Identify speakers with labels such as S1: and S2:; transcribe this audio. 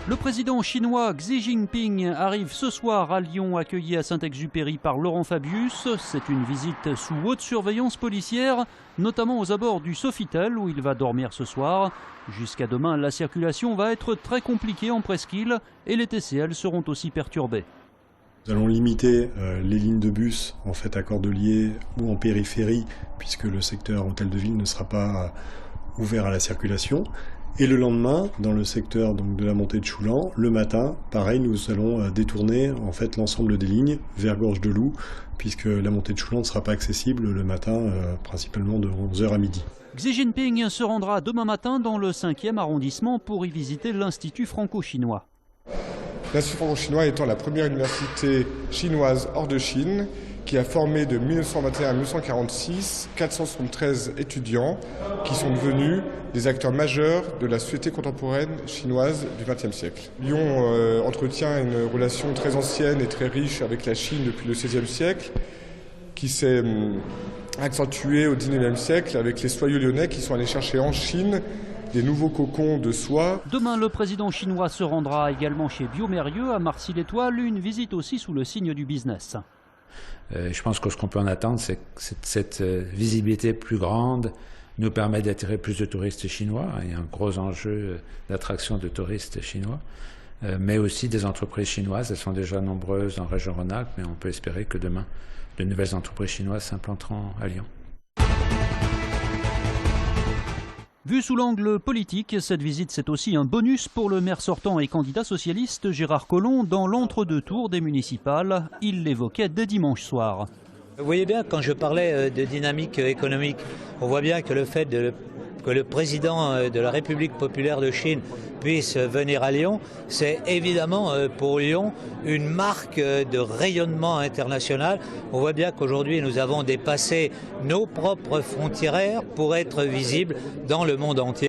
S1: Le président chinois Xi Jinping arrive ce soir à Lyon, accueilli à Saint-Exupéry par Laurent Fabius. C'est une visite sous haute surveillance policière, notamment aux abords du Sofitel où il va dormir ce soir. Jusqu'à demain, la circulation va être très compliquée en presqu'île et les TCL seront aussi perturbés.
S2: Nous allons limiter les lignes de bus en fait à Cordeliers ou en périphérie, puisque le secteur hôtel de ville ne sera pas ouvert à la circulation. Et le lendemain, dans le secteur donc, de la montée de Choulan, le matin, pareil, nous allons détourner en fait l'ensemble des lignes vers Gorge de Loup, puisque la montée de Choulan ne sera pas accessible le matin, principalement de 11h à midi.
S1: Xi Jinping se rendra demain matin dans le 5e arrondissement pour y visiter l'Institut franco-chinois.
S3: L'Institut franco-chinois étant la première université chinoise hors de Chine, qui a formé de 1921 à 1946 473 étudiants qui sont devenus des acteurs majeurs de la société contemporaine chinoise du XXe siècle. Lyon entretient une relation très ancienne et très riche avec la Chine depuis le XVIe siècle, qui s'est accentuée au XIXe siècle avec les soyeux lyonnais qui sont allés chercher en Chine des nouveaux cocons de soie.
S1: Demain, le président chinois se rendra également chez Biomérieux à Marcy-l'Étoile, une visite aussi sous le signe du business.
S4: Je pense que ce qu'on peut en attendre, c'est que cette visibilité plus grande nous permet d'attirer plus de touristes chinois. Il y a un gros enjeu d'attraction de touristes chinois, mais aussi des entreprises chinoises. Elles sont déjà nombreuses en région Rhône-Alpes, mais on peut espérer que demain, de nouvelles entreprises chinoises s'implanteront à Lyon.
S1: Vu sous l'angle politique, cette visite c'est aussi un bonus pour le maire sortant et candidat socialiste Gérard Collomb dans l'entre-deux tours des municipales. Il l'évoquait dès dimanche soir.
S5: Vous voyez bien, quand je parlais de dynamique économique, on voit bien que le fait que le président de la République populaire de Chine puisse venir à Lyon, c'est évidemment pour Lyon une marque de rayonnement international. On voit bien qu'aujourd'hui nous avons dépassé nos propres frontières pour être visibles dans le monde entier.